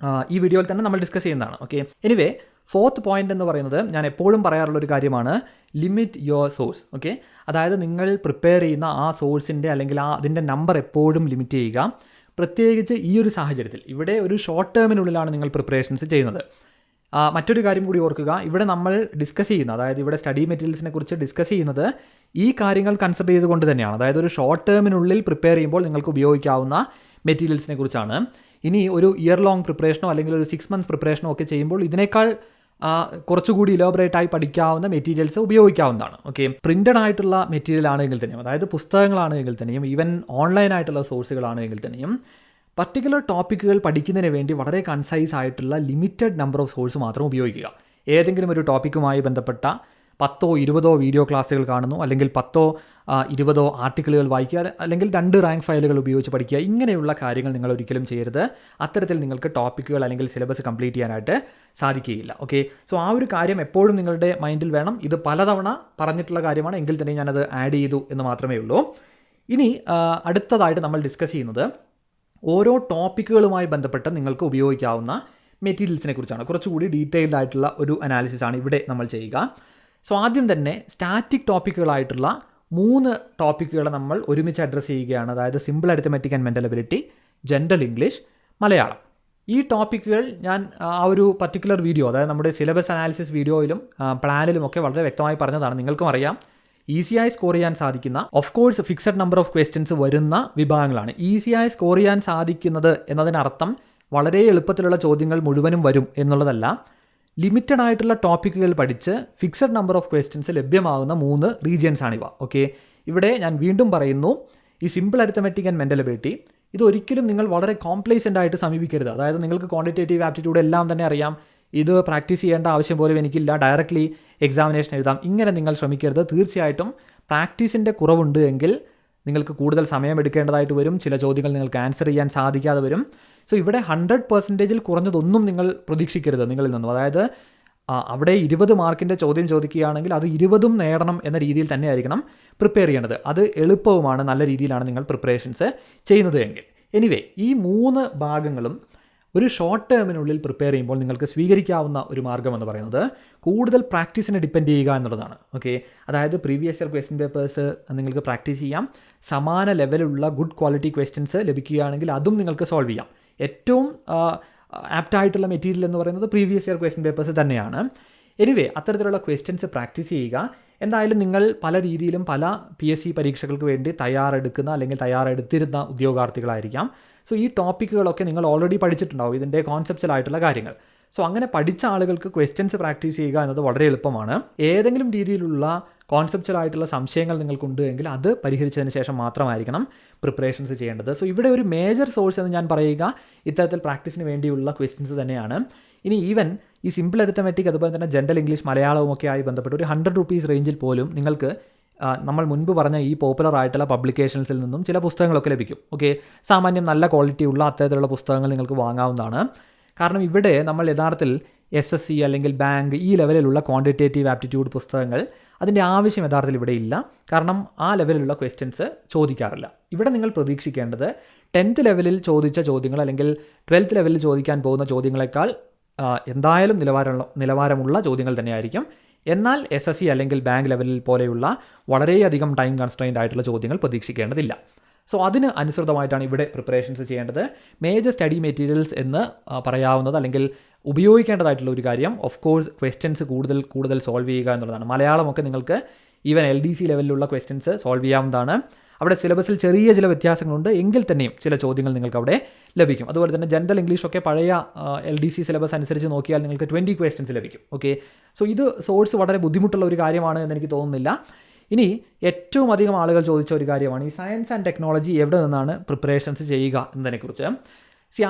ഈ വീഡിയോയിൽ തന്നെ നമ്മൾ ഡിസ്കസ് ചെയ്യുന്നതാണ്. ഓക്കെ, എനിവേ ഫോർത്ത് പോയിന്റ് എന്ന് പറയുന്നത് ഞാൻ എപ്പോഴും പറയാറുള്ളൊരു കാര്യമാണ്, ലിമിറ്റ് യുവർ സോഴ്സ്. ഓക്കെ, അതായത് നിങ്ങൾ പ്രിപ്പയർ ചെയ്യുന്ന ആ സോഴ്സിൻ്റെ അല്ലെങ്കിൽ അതിൻ്റെ നമ്പർ എപ്പോഴും ലിമിറ്റ് ചെയ്യുക. പ്രത്യേകിച്ച് ഈ ഒരു സാഹചര്യത്തിൽ ഇവിടെ ഒരു ഷോർട്ട് ടേമിനുള്ളിലാണ് നിങ്ങൾ പ്രിപ്പറേഷൻസ് ചെയ്യുന്നത്. മറ്റൊരു കാര്യം കൂടി ഓർക്കുക, ഇവിടെ നമ്മൾ ഡിസ്കസ് ചെയ്യുന്ന, അതായത് ഇവിടെ സ്റ്റഡി മെറ്റീരിയൽസിനെ കുറിച്ച് ഡിസ്കസ് ചെയ്യുന്നത് ഈ കാര്യങ്ങൾ കൺസിഡർ ചെയ്തുകൊണ്ട് തന്നെയാണ്. അതായത് ഒരു ഷോർട്ട് ടേമിനുള്ളിൽ പ്രിപ്പയർ ചെയ്യുമ്പോൾ നിങ്ങൾക്ക് ഉപയോഗിക്കാവുന്ന മെറ്റീരിയൽസിനെ കുറിച്ചാണ്. ഇനി ഒരു ഇയർ ലോങ് പ്രിപ്പറേഷനോ അല്ലെങ്കിൽ ഒരു 6 months പ്രിപ്പറേഷനോ ഒക്കെ ചെയ്യുമ്പോൾ ഇതിനേക്കാൾ കുറച്ചുകൂടി ഇലോബറേറ്റ് ആയി പഠിക്കാവുന്ന മെറ്റീരിയൽസ് ഉപയോഗിക്കാവുന്നതാണ്. ഓക്കെ, പ്രിൻ്റഡ് ആയിട്ടുള്ള മെറ്റീരിയൽ ആണെങ്കിൽ തന്നെയും, അതായത് പുസ്തകങ്ങളാണെങ്കിൽ തന്നെയും, ഈവൻ ഓൺലൈൻ ആയിട്ടുള്ള സോഴ്സുകളാണെങ്കിൽ തന്നെയും പർട്ടിക്കുലർ ടോപ്പിക്കുകൾ പഠിക്കുന്നതിന് വേണ്ടി വളരെ കൺസൈസ് ആയിട്ടുള്ള ലിമിറ്റഡ് നമ്പർ ഓഫ് സോഴ്സ് മാത്രം ഉപയോഗിക്കുക. ഏതെങ്കിലും ഒരു ടോപ്പിക്കുമായി ബന്ധപ്പെട്ട 10-20 വീഡിയോ ക്ലാസ്സുകൾ കാണുന്നു, അല്ലെങ്കിൽ 10-20 ആർട്ടിക്കിളുകൾ വായിക്കുക, അല്ലെങ്കിൽ 2 റാങ്ക് ഫയലുകൾ ഉപയോഗിച്ച് പഠിക്കുക. ഇങ്ങനെയുള്ള കാര്യങ്ങൾ നിങ്ങൾ ഒരിക്കലും ചെയ്യരുത്. അത്തരത്തിൽ നിങ്ങൾക്ക് ടോപ്പിക്കുകൾ അല്ലെങ്കിൽ സിലബസ് കംപ്ലീറ്റ് ചെയ്യാനായിട്ട് സാധിക്കുകയില്ല. ഓക്കെ, സോ ആ ഒരു കാര്യം എപ്പോഴും നിങ്ങളുടെ മൈൻഡിൽ വേണം. ഇത് പലതവണ പറഞ്ഞിട്ടുള്ള കാര്യമാണ്, എങ്കിൽ തന്നെ ഞാനത് ആഡ് ചെയ്തു എന്ന് മാത്രമേ ഉള്ളൂ. ഇനി അടുത്തതായിട്ട് നമ്മൾ ഡിസ്കസ് ചെയ്യുന്നത് ഓരോ ടോപ്പിക്കുകളുമായി ബന്ധപ്പെട്ട് നിങ്ങൾക്ക് ഉപയോഗിക്കാവുന്ന മെറ്റീരിയൽസിനെ കുറിച്ചാണ്. കുറച്ചുകൂടി ഡീറ്റെയിൽഡ് ആയിട്ടുള്ള ഒരു അനാലിസിസ് ആണ് ഇവിടെ നമ്മൾ ചെയ്യുക. സോ ആദ്യം തന്നെ സ്റ്റാറ്റിക് ടോപ്പിക്കുകളായിട്ടുള്ള 3 ടോപ്പിക്കുകൾ നമ്മൾ ഒരുമിച്ച് അഡ്രസ്സ് ചെയ്യുകയാണ്. അതായത് simple arithmetic and mental ability, general English, Malayalam. ഈ ടോപ്പിക്കുകൾ ഞാൻ ആ ഒരു പർട്ടിക്കുലർ വീഡിയോ, അതായത് നമ്മുടെ സിലബസ് അനാലിസിസ് വീഡിയോയിലും പ്ലാനിലും ഒക്കെ വളരെ വ്യക്തമായി പറഞ്ഞതാണ്. നിങ്ങൾക്കും അറിയാം, ഈസിയായി സ്കോർ ചെയ്യാൻ സാധിക്കുന്ന, of course fixed number of questions വരുന്ന വിഭാഗങ്ങളാണ്. ഈസിയായി സ്കോർ ചെയ്യാൻ സാധിക്കുന്നത് എന്നതിനർത്ഥം വളരെ എളുപ്പത്തിലുള്ള ചോദ്യങ്ങൾ മുഴുവനും വരും എന്നുള്ളതല്ല. ലിമിറ്റഡ് ആയിട്ടുള്ള ടോപ്പിക്കുകൾ പഠിച്ച് ഫിക്സഡ് നമ്പർ ഓഫ് ക്വസ്റ്റ്യൻസ് ലഭ്യമാകുന്ന 3 റീജിയൻസ് ആണിവ. ഓക്കെ, ഇവിടെ ഞാൻ വീണ്ടും പറയുന്നു, ഈ simple arithmetic and mental ability ഇതൊരിക്കലും നിങ്ങൾ വളരെ കോംപ്ലേസൻ്റ് ആയിട്ട് സമീപിക്കരുത്. അതായത് നിങ്ങൾക്ക് ക്വാണ്ടിറ്റേറ്റീവ് ആപ്റ്റിറ്റ്യൂഡ് എല്ലാം തന്നെ അറിയാം, ഇത് പ്രാക്ടീസ് ചെയ്യേണ്ട ആവശ്യം പോലും എനിക്കില്ല, ഡയറക്റ്റ്ലി എക്സാമിനേഷൻ എഴുതാം, ഇങ്ങനെ നിങ്ങൾ ശ്രമിക്കരുത്. തീർച്ചയായിട്ടും പ്രാക്ടീസിൻ്റെ കുറവുണ്ട് എങ്കിൽ നിങ്ങൾക്ക് കൂടുതൽ സമയമെടുക്കേണ്ടതായിട്ട് വരും. ചില ചോദ്യങ്ങൾ നിങ്ങൾക്ക് ആൻസർ ചെയ്യാൻ സാധിക്കാതെ വരും. സോ ഇവിടെ 100% കുറഞ്ഞതൊന്നും നിങ്ങൾ പ്രതീക്ഷിക്കരുത് നിങ്ങളിൽ നിന്നും. അതായത് അവിടെ 20 മാർക്കിൻ്റെ ചോദ്യം ചോദിക്കുകയാണെങ്കിൽ അത് 20 നേടണം എന്ന രീതിയിൽ തന്നെ ആയിരിക്കണം പ്രിപ്പയർ ചെയ്യേണ്ടത്. അത് എളുപ്പവുമാണ്, നല്ല രീതിയിലാണ് നിങ്ങൾ പ്രിപ്പറേഷൻസ് ചെയ്യുന്നത് എങ്കിൽ. എനിവേ, ഈ 3 ഭാഗങ്ങളും ഒരു ഷോർട്ട് ടേമിനുള്ളിൽ പ്രിപ്പയർ ചെയ്യുമ്പോൾ നിങ്ങൾക്ക് സ്വീകരിക്കാവുന്ന ഒരു മാർഗ്ഗം എന്ന് പറയുന്നത് കൂടുതൽ പ്രാക്ടീസിനെ ഡിപ്പെൻഡ് ചെയ്യുക എന്നുള്ളതാണ്. ഓക്കെ, അതായത് പ്രീവിയസ് ഇയർ ക്വസ്റ്റ്യൻ പേപ്പേഴ്സ് നിങ്ങൾക്ക് പ്രാക്ടീസ് ചെയ്യാം. സമാന ലെവലുള്ള ഗുഡ് ക്വാളിറ്റി ക്വസ്റ്റ്യൻസ് ലഭിക്കുകയാണെങ്കിൽ അതും നിങ്ങൾക്ക് സോൾവ് ചെയ്യാം. ഏറ്റവും ആപ്റ്റായിട്ടുള്ള മെറ്റീരിയൽ എന്ന് പറയുന്നത് പ്രീവിയസ് ഇയർ ക്വസ്റ്റ്യൻ പേപ്പേഴ്സ് തന്നെയാണ്. എനിവേ, അത്തരത്തിലുള്ള ക്വസ്റ്റ്യൻസ് പ്രാക്ടീസ് ചെയ്യുക. എന്തായാലും നിങ്ങൾ പല രീതിയിലും പല PSC പരീക്ഷകൾക്ക് വേണ്ടി തയ്യാറെടുക്കുന്ന അല്ലെങ്കിൽ തയ്യാറെടുത്തിരുന്ന ഉദ്യോഗാർത്ഥികളായിരിക്കാം. സോ ഈ ടോപ്പിക്കുകളൊക്കെ നിങ്ങൾ ഓൾറെഡി പഠിച്ചിട്ടുണ്ടാവും, ഇതിൻ്റെ കോൺസെപ്ച്വലായിട്ടുള്ള കാര്യങ്ങൾ. സോ അങ്ങനെ പഠിച്ച ആളുകൾക്ക് ക്വസ്റ്റ്യൻസ് പ്രാക്ടീസ് ചെയ്യുക എന്നത് വളരെ എളുപ്പമാണ്. ഏതെങ്കിലും രീതിയിലുള്ള കോൺസെപ്ച്വലായിട്ടുള്ള സംശയങ്ങൾ നിങ്ങൾക്കുണ്ട് എങ്കിൽ അത് പരിഹരിച്ചതിന് ശേഷം മാത്രമായിരിക്കണം പ്രിപ്പറേഷൻസ് ചെയ്യേണ്ടത്. സോ ഇവിടെ ഒരു മേജർ സോഴ്സ് എന്ന് ഞാൻ പറയുക ഇത്തരത്തിൽ പ്രാക്ടീസിന് വേണ്ടിയുള്ള ക്വസ്റ്റ്യൻസ് തന്നെയാണ്. ഇനി ഈവൻ ഈ സിമ്പിൾ അരിത്തമെറ്റിക് അതുപോലെ തന്നെ ജനറൽ ഇംഗ്ലീഷ്, മലയാളവും ഒക്കെ ആയി ബന്ധപ്പെട്ട് ഒരു 100 rupees റേഞ്ചിൽ പോലും നിങ്ങൾക്ക് നമ്മൾ മുൻപ് പറഞ്ഞ ഈ പോപ്പുലർ ആയിട്ടുള്ള പബ്ലിക്കേഷൻസിൽ നിന്നും ചില പുസ്തകങ്ങളൊക്കെ ലഭിക്കും. ഓക്കെ, സാമാന്യം നല്ല ക്വാളിറ്റി ഉള്ള അത്തരത്തിലുള്ള പുസ്തകങ്ങൾ നിങ്ങൾക്ക് വാങ്ങാവുന്നതാണ്. കാരണം ഇവിടെ നമ്മൾ യഥാർത്ഥത്തിൽ SSC അല്ലെങ്കിൽ ബാങ്ക് ഈ ലെവലിലുള്ള ക്വാണ്ടിറ്റേറ്റീവ് ആപ്റ്റിറ്റ്യൂഡ് പുസ്തകങ്ങൾ അതിൻ്റെ ആവശ്യം യഥാർത്ഥത്തിൽ ഇവിടെ ഇല്ല. കാരണം ആ ലെവലിലുള്ള ക്വസ്റ്റ്യൻസ് ചോദിക്കാറില്ല. ഇവിടെ നിങ്ങൾ പ്രതീക്ഷിക്കേണ്ടത് 10th ലെവലിൽ ചോദിച്ച ചോദ്യങ്ങൾ അല്ലെങ്കിൽ 12th ലെവലിൽ ചോദിക്കാൻ പോകുന്ന ചോദ്യങ്ങളെക്കാൾ എന്തായാലും നിലവാരമുള്ള ചോദ്യങ്ങൾ തന്നെയായിരിക്കും. എന്നാൽ SSC അല്ലെങ്കിൽ ബാങ്ക് ലെവലിൽ പോലെയുള്ള വളരെയധികം ടൈം കൺസ്ട്രെയിൻഡ് ആയിട്ടുള്ള ചോദ്യങ്ങൾ പ്രതീക്ഷിക്കേണ്ടതില്ല. സോ അതിന് അനുസൃതമായിട്ടാണ് ഇവിടെ പ്രിപ്പറേഷൻസ് ചെയ്യേണ്ടത്. മേജർ സ്റ്റഡി മെറ്റീരിയൽസ് എന്ന് പറയാവുന്നത് അല്ലെങ്കിൽ ഉപയോഗിക്കേണ്ടതായിട്ടുള്ള ഒരു കാര്യം ഓഫ് കോഴ്സ് ക്വസ്റ്റ്യൻസ് കൂടുതൽ സോൾവ് ചെയ്യുക എന്നുള്ളതാണ്. മലയാളമൊക്കെ നിങ്ങൾക്ക് ഈവൻ LDC ലെവലിലുള്ള ക്വസ്റ്റ്യൻസ് സോൾവ് ചെയ്യാവുന്നതാണ്. അവിടെ സിലബസിൽ ചെറിയ ചില വ്യത്യാസങ്ങളുണ്ട് എങ്കിൽ തന്നെയും ചില ചോദ്യങ്ങൾ നിങ്ങൾക്ക് അവിടെ ലഭിക്കും. അതുപോലെ തന്നെ ജനറൽ ഇംഗ്ലീഷൊക്കെ പഴയ LDC സിലബസ് അനുസരിച്ച് നോക്കിയാൽ നിങ്ങൾക്ക് 20 ക്വസ്റ്റ്യൻസ് ലഭിക്കും. ഓക്കെ, സോ ഇത് സോഴ്സ് വളരെ ബുദ്ധിമുട്ടുള്ള ഒരു കാര്യമാണ് എന്ന് എനിക്ക് തോന്നുന്നില്ല. ഇനി ഏറ്റവും അധികം ആളുകൾ ചോദിച്ച ഒരു കാര്യമാണ് ഈ സയൻസ് ആൻഡ് ടെക്നോളജി എവിടെ നിന്നാണ് പ്രിപ്പറേഷൻസ് ചെയ്യുക എന്നതിനെക്കുറിച്ച്.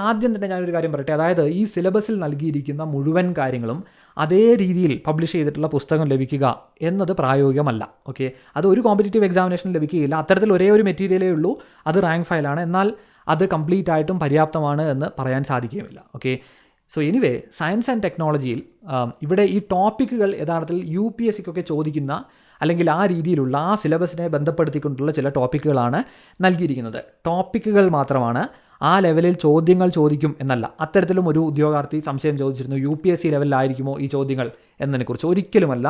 ആദ്യം തന്നെ ഞാനൊരു കാര്യം പറയട്ടെ. അതായത് ഈ സിലബസിൽ നൽകിയിരിക്കുന്ന മുഴുവൻ കാര്യങ്ങളും അതേ രീതിയിൽ പബ്ലിഷ് ചെയ്തിട്ടുള്ള പുസ്തകം ലഭിക്കുക എന്നത് പ്രായോഗികമല്ല. ഓക്കെ, അത് ഒരു കോമ്പറ്റീറ്റീവ് എക്സാമിനേഷൻ ലഭിക്കുകയില്ല. അത്തരത്തിൽ ഒരേ ഒരു മെറ്റീരിയലേ ഉള്ളൂ, അത് റാങ്ക് ഫയലാണ്. എന്നാൽ അത് കംപ്ലീറ്റ് ആയിട്ടും പര്യാപ്തമാണ് എന്ന് പറയാൻ സാധിക്കുകയില്ല. Okay, so anyway science and ടെക്നോളജിയിൽ ഇവിടെ ഈ ടോപ്പിക്കുകൾ യഥാർത്ഥത്തിൽ UPSCക്കൊക്കെ ചോദിക്കുന്ന അല്ലെങ്കിൽ ആ രീതിയിലുള്ള ആ സിലബസിനെ ബന്ധപ്പെടുത്തിക്കൊണ്ടുള്ള ചില ടോപ്പിക്കുകളാണ് നൽകിയിരിക്കുന്നത്. ടോപ്പിക്കുകൾ മാത്രമാണ്. ആ ലെവലിൽ ചോദ്യങ്ങൾ ചോദിക്കും എന്നല്ല. അത്തരത്തിലും ഒരു ഉദ്യോഗാർത്ഥി സംശയം ചോദിച്ചിരുന്നു, UPSC ലെവലിലായിരിക്കുമോ ഈ ചോദ്യങ്ങൾ എന്നതിനെക്കുറിച്ച്. ഒരിക്കലുമല്ല.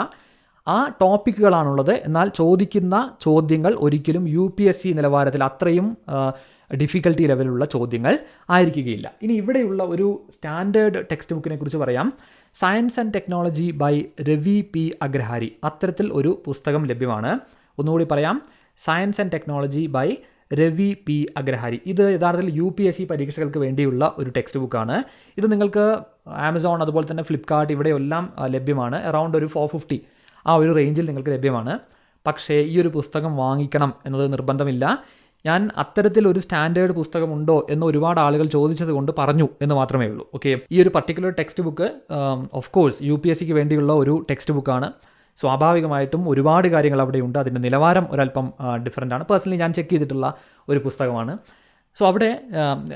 ആ ടോപ്പിക്കുകളാണുള്ളത്, എന്നാൽ ചോദിക്കുന്ന ചോദ്യങ്ങൾ ഒരിക്കലും UPSC നിലവാരത്തിൽ അത്രയും ഡിഫിക്കൽട്ടി ലെവലുള്ള ചോദ്യങ്ങൾ ആയിരിക്കുകയില്ല. ഇനി ഇവിടെയുള്ള ഒരു സ്റ്റാൻഡേർഡ് ടെക്സ്റ്റ് ബുക്കിനെ കുറിച്ച് പറയാം. Science and technology by Ravi P Agrahari. അത്തരത്തിൽ ഒരു പുസ്തകം ലഭ്യമാണ്. ഒന്നുകൂടി പറയാം, science and technology by Ravi P Agrahari. ഇത് യഥാർത്ഥത്തിൽ UPSC പരീക്ഷകൾക്ക് വേണ്ടിയുള്ള ഒരു ടെക്സ്റ്റ് ബുക്കാണ്. ഇത് നിങ്ങൾക്ക് ആമസോൺ അതുപോലെ തന്നെ ഫ്ലിപ്കാർട്ട് ഇവിടെയെല്ലാം ലഭ്യമാണ്. അറൗണ്ട് ഒരു 450 ആ ഒരു റേഞ്ചിൽ നിങ്ങൾക്ക് ലഭ്യമാണ്. പക്ഷേ ഈ ഒരു പുസ്തകം വാങ്ങിക്കണം എന്നത് നിർബന്ധമില്ല. ഞാൻ അത്തരത്തിൽ ഒരു സ്റ്റാൻഡേർഡ് പുസ്തകം ഉണ്ടോ എന്ന് ഒരുപാട് ആളുകൾ ചോദിച്ചത് കൊണ്ട് പറഞ്ഞു എന്ന് മാത്രമേ ഉള്ളൂ. ഓക്കെ, ഈ ഒരു particular text book of course UPSCക്ക് വേണ്ടിയുള്ള ഒരു ടെക്സ്റ്റ് ബുക്കാണ്. സ്വാഭാവികമായിട്ടും ഒരുപാട് കാര്യങ്ങൾ അവിടെയുണ്ട്. അതിൻ്റെ നിലവാരം ഒരല്പം ഡിഫറൻ്റ് ആണ്. പേഴ്സണലി ഞാൻ ചെക്ക് ചെയ്തിട്ടുള്ള ഒരു പുസ്തകമാണ്. സോ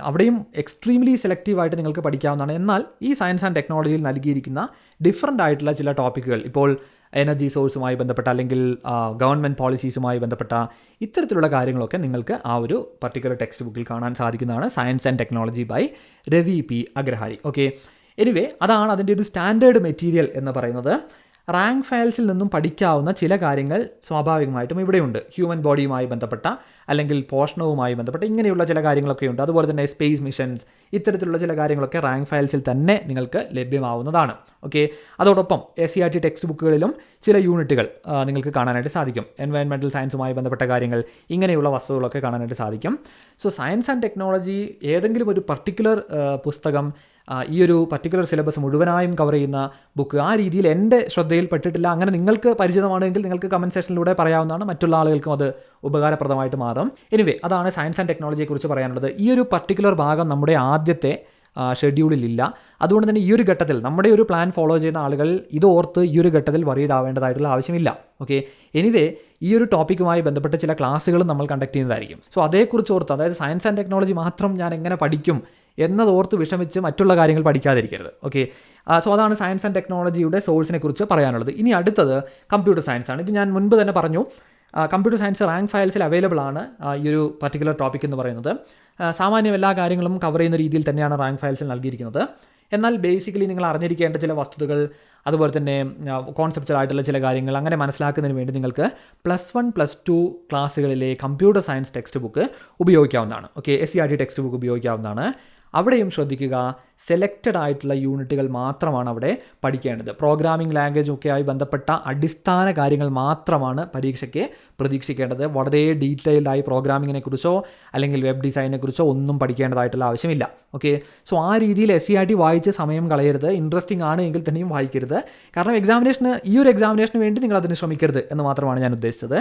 അവിടെയും എക്സ്ട്രീംലി സെലക്റ്റീവായിട്ട് നിങ്ങൾക്ക് പഠിക്കാവുന്നതാണ്. എന്നാൽ ഈ സയൻസ് ആൻഡ് ടെക്നോളജിയിൽ നൽകിയിരിക്കുന്ന ഡിഫറൻ്റ് ആയിട്ടുള്ള ചില ടോപ്പിക്കുകൾ, ഇപ്പോൾ എനർജി സോഴ്സുമായി ബന്ധപ്പെട്ട അല്ലെങ്കിൽ ഗവൺമെൻറ് പോളിസീസുമായി ബന്ധപ്പെട്ട ഇത്തരത്തിലുള്ള കാര്യങ്ങളൊക്കെ നിങ്ങൾക്ക് ആ ഒരു പർട്ടിക്കുലർ ടെക്സ്റ്റ് ബുക്കിൽ കാണാൻ സാധിക്കുന്നതാണ്. Science and technology by Ravi P Agrahari. Okay, anyway അതാണ് അതിൻ്റെ ഒരു സ്റ്റാൻഡേർഡ് മെറ്റീരിയൽ എന്ന് പറയുന്നത്. റാങ്ക് ഫയൽസിൽ നിന്നും പഠിക്കാവുന്ന ചില കാര്യങ്ങൾ സ്വാഭാവികമായിട്ടും ഇവിടെയുണ്ട്. ഹ്യൂമൻ ബോഡിയുമായി ബന്ധപ്പെട്ട അല്ലെങ്കിൽ പോഷണവുമായി ബന്ധപ്പെട്ട ഇങ്ങനെയുള്ള ചില കാര്യങ്ങളൊക്കെ ഉണ്ട്. അതുപോലെ തന്നെ സ്പേസ് മിഷൻസ്, ഇത്തരത്തിലുള്ള ചില കാര്യങ്ങളൊക്കെ റാങ്ക് ഫയൽസിൽ തന്നെ നിങ്ങൾക്ക് ലഭ്യമാവുന്നതാണ്. ഓക്കെ, അതോടൊപ്പം SCERT ടെക്സ്റ്റ് ബുക്കുകളിലും ചില യൂണിറ്റുകൾ നിങ്ങൾക്ക് കാണാനായിട്ട് സാധിക്കും. എൻവയൺമെൻറ്റൽ സയൻസുമായി ബന്ധപ്പെട്ട കാര്യങ്ങൾ, ഇങ്ങനെയുള്ള വസ്തുക്കളൊക്കെ കാണാനായിട്ട് സാധിക്കും. സോ സയൻസ് ആൻഡ് ടെക്നോളജി ഏതെങ്കിലും ഒരു പർട്ടിക്കുലർ പുസ്തകം, ഈ ഒരു പർട്ടിക്കുലർ സിലബസ് മുഴുവനായും കവർ ചെയ്യുന്ന ബുക്ക് ആ രീതിയിൽ എൻ്റെ ശ്രദ്ധയിൽപ്പെട്ടിട്ടില്ല. അങ്ങനെ നിങ്ങൾക്ക് പരിചിതമാണെങ്കിൽ നിങ്ങൾക്ക് കമൻറ്റ് സെക്ഷനിലൂടെ പറയാവുന്നതാണ്. മറ്റുള്ള ആളുകൾക്കും അത് ഉപകാരപ്രദമായിട്ട് മാറും. എനിവേ അതാണ് സയൻസ് ആൻഡ് ടെക്നോളജിയെക്കുറിച്ച് പറയാനുള്ളത്. ഈ ഒരു പർട്ടിക്കുലർ ഭാഗം നമ്മുടെ ആദ്യത്തെ ഷെഡ്യൂളിലില്ല. അതുകൊണ്ട് തന്നെ ഈ ഒരു ഘട്ടത്തിൽ നമ്മുടെ ഒരു പ്ലാൻ ഫോളോ ചെയ്യുന്ന ആളുകൾ ഇത് ഓർത്ത് ഈ ഒരു ഘട്ടത്തിൽ വറീഡ് ആവേണ്ടതായിട്ടുള്ള ആവശ്യമില്ല. ഓക്കെ, എനിവേ ഈ ഒരു ടോപ്പിക്കുമായി ബന്ധപ്പെട്ട ചില ക്ലാസ്സുകളും നമ്മൾ കണ്ടക്ട് ചെയ്യുന്നതായിരിക്കും. സോ അതേക്കുറിച്ച് ഓർത്ത്, അതായത് സയൻസ് ആൻഡ് ടെക്നോളജി മാത്രം ഞാൻ എങ്ങനെ പഠിക്കും എന്നതോർത്ത് വിഷമിച്ച് മറ്റുള്ള കാര്യങ്ങൾ പഠിക്കാതിരിക്കരുത്. ഓക്കെ, സോ അതാണ് സയൻസ് ആൻഡ് ടെക്നോളജിയുടെ സോഴ്സിനെ കുറിച്ച് പറയാനുള്ളത്. ഇനി അടുത്തത് കമ്പ്യൂട്ടർ സയൻസ് ആണ്. ഇത് ഞാൻ മുൻപ് തന്നെ പറഞ്ഞു. കമ്പ്യൂട്ടർ സയൻസ് റാങ്ക് ഫയൽസിൽ അവൈലബിൾ ആണ്. ഈ ഒരു പർട്ടിക്കുലർ ടോപ്പിക് എന്ന് പറയുന്നത് സാമാന്യം എല്ലാ കാര്യങ്ങളും കവർ ചെയ്യുന്ന രീതിയിൽ തന്നെയാണ് റാങ്ക് ഫയൽസിൽ നൽകിയിരിക്കുന്നത്. എന്നാൽ ബേസിക്കലി നിങ്ങൾ അറിഞ്ഞിരിക്കേണ്ട ചില വസ്തുതകൾ, അതുപോലെ തന്നെ കോൺസെപ്റ്റൽ ആയിട്ടുള്ള ചില കാര്യങ്ങൾ അങ്ങനെ മനസ്സിലാക്കുന്നതിന് വേണ്ടി നിങ്ങൾക്ക് +1 +2 ക്ലാസ്സുകളിലെ കമ്പ്യൂട്ടർ സയൻസ് ടെക്സ്റ്റ് ബുക്ക് ഉപയോഗിക്കാവുന്നതാണ്. ഓക്കെ, SCERT ടെക്സ്റ്റ് ബുക്ക് ഉപയോഗിക്കാവുന്നതാണ്. അവിടെയും ശ്രദ്ധിക്കുക, സെലക്റ്റഡ് ആയിട്ടുള്ള യൂണിറ്റുകൾ മാത്രമാണ് അവിടെ പഠിക്കേണ്ടത്. പ്രോഗ്രാമിംഗ് ലാംഗ്വേജൊക്കെയായി ബന്ധപ്പെട്ട അടിസ്ഥാന കാര്യങ്ങൾ മാത്രമാണ് പരീക്ഷയ്ക്ക് പ്രതീക്ഷിക്കേണ്ടത്. വളരെ ഡീറ്റെയിൽഡായി പ്രോഗ്രാമിങ്ങിനെ കുറിച്ചോ അല്ലെങ്കിൽ വെബ് ഡിസൈനെ കുറിച്ചോ ഒന്നും പഠിക്കേണ്ടതായിട്ടുള്ള ആവശ്യമില്ല. ഓക്കെ, സോ ആ രീതിയിൽ SCERT വായിച്ച് സമയം കളയരുത്. ഇൻട്രസ്റ്റിംഗ് ആണ് എങ്കിൽ തന്നെയും വായിക്കരുത്. കാരണം ഈ ഒരു എക്സാമിനേഷന് വേണ്ടി നിങ്ങൾ അതിന് ശ്രമിക്കരുത് എന്ന് മാത്രമാണ് ഞാൻ ഉദ്ദേശിച്ചത്.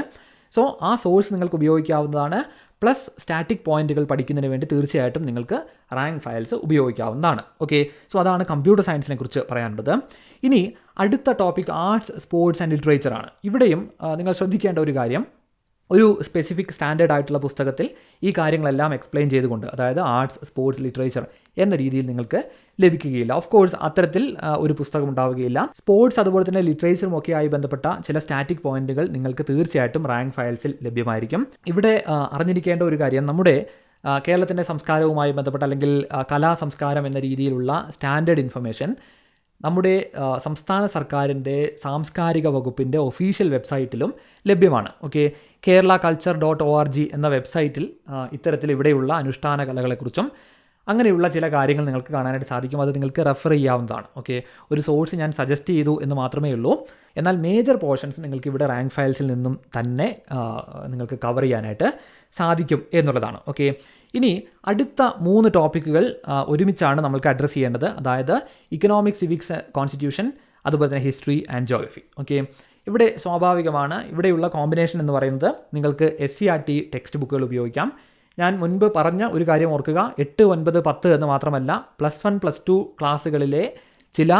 സോ ആ സോഴ്സ് നിങ്ങൾക്ക് ഉപയോഗിക്കാവുന്നതാണ്. പ്ലസ് സ്റ്റാറ്റിക് പോയിന്റുകൾ പഠിക്കുന്നതിന് വേണ്ടി തീർച്ചയായിട്ടും നിങ്ങൾക്ക് റാങ്ക് ഫയൽസ് ഉപയോഗിക്കാവുന്നതാണ്. ഓക്കെ, സോ അതാണ് കമ്പ്യൂട്ടർ സയൻസിനെ കുറിച്ച് പറയാനുള്ളത്. ഇനി അടുത്ത topic arts, sports and literature ആണ്. ഇവിടെയും നിങ്ങൾ ശ്രദ്ധിക്കേണ്ട ഒരു കാര്യം, ഒരു സ്പെസിഫിക് സ്റ്റാൻഡേർഡ് ആയിട്ടുള്ള പുസ്തകത്തിൽ ഈ കാര്യങ്ങളെല്ലാം എക്സ്പ്ലെയിൻ ചെയ്തുകൊണ്ട്, അതായത് ആർട്സ്, സ്പോർട്സ്, ലിറ്ററേച്ചർ എന്ന രീതിയിൽ നിങ്ങൾക്ക് ലഭിക്കുകയില്ല. ഓഫ് കോഴ്സ് അത്തരത്തിൽ ഒരു പുസ്തകം ഉണ്ടാവുകയില്ല. സ്പോർട്സ് അതുപോലെ തന്നെ ലിറ്ററേച്ചറും ഒക്കെ ആയി ബന്ധപ്പെട്ട ചില സ്റ്റാറ്റിക് പോയിന്റുകൾ നിങ്ങൾക്ക് തീർച്ചയായിട്ടും റാങ്ക് ഫയൽസിൽ ലഭ്യമായിരിക്കും. ഇവിടെ അറിഞ്ഞിരിക്കേണ്ട ഒരു കാര്യം, നമ്മുടെ കേരളത്തിൻ്റെ സംസ്കാരവുമായി ബന്ധപ്പെട്ട അല്ലെങ്കിൽ കലാ സംസ്കാരം എന്ന രീതിയിലുള്ള സ്റ്റാൻഡേർഡ് ഇൻഫർമേഷൻ നമ്മുടെ സംസ്ഥാന സർക്കാരിൻ്റെ സാംസ്കാരിക വകുപ്പിൻ്റെ ഒഫീഷ്യൽ വെബ്സൈറ്റിലും ലഭ്യമാണ്. ഓക്കെ, kerala-culture.org എന്ന വെബ്സൈറ്റിൽ ഇത്തരത്തിൽ ഇവിടെയുള്ള അനുഷ്ഠാന കലകളെക്കുറിച്ചും അങ്ങനെയുള്ള ചില കാര്യങ്ങൾ നിങ്ങൾക്ക് കാണാനായിട്ട് സാധിക്കും. അത് നിങ്ങൾക്ക് റെഫർ ചെയ്യാവുന്നതാണ്. ഓക്കെ, ഒരു സോഴ്സ് ഞാൻ സജസ്റ്റ് ചെയ്തു എന്ന് മാത്രമേ ഉള്ളൂ. എന്നാൽ മേജർ പോർഷൻസ് നിങ്ങൾക്ക് ഇവിടെ റാങ്ക് ഫയൽസിൽ നിന്നും തന്നെ നിങ്ങൾക്ക് കവർ ചെയ്യാനായിട്ട് സാധിക്കും എന്നുള്ളതാണ്. ഓക്കെ, ഇനി അടുത്ത 3 ടോപ്പിക്കുകൾ ഒരുമിച്ചാണ് നമ്മൾക്ക് അഡ്രസ്സ് ചെയ്യേണ്ടത്. അതായത് ഇക്കണോമിക്സ്, സിവിക്സ്, കോൺസ്റ്റിറ്റ്യൂഷൻ, അതുപോലെ തന്നെ ഹിസ്റ്ററി ആൻഡ് ജോഗ്രഫി. ഓക്കെ, ഇവിടെ സ്വാഭാവികമാണ് ഇവിടെയുള്ള കോമ്പിനേഷൻ എന്ന് പറയുന്നത് നിങ്ങൾക്ക് SCERT ടെക്സ്റ്റ് ബുക്കുകൾ ഉപയോഗിക്കാം. ഞാൻ മുൻപ് പറഞ്ഞ ഒരു കാര്യം ഓർക്കുക, 8, 9, 10 എന്ന് മാത്രമല്ല +1 +2 ക്ലാസ്സുകളിലെ ചില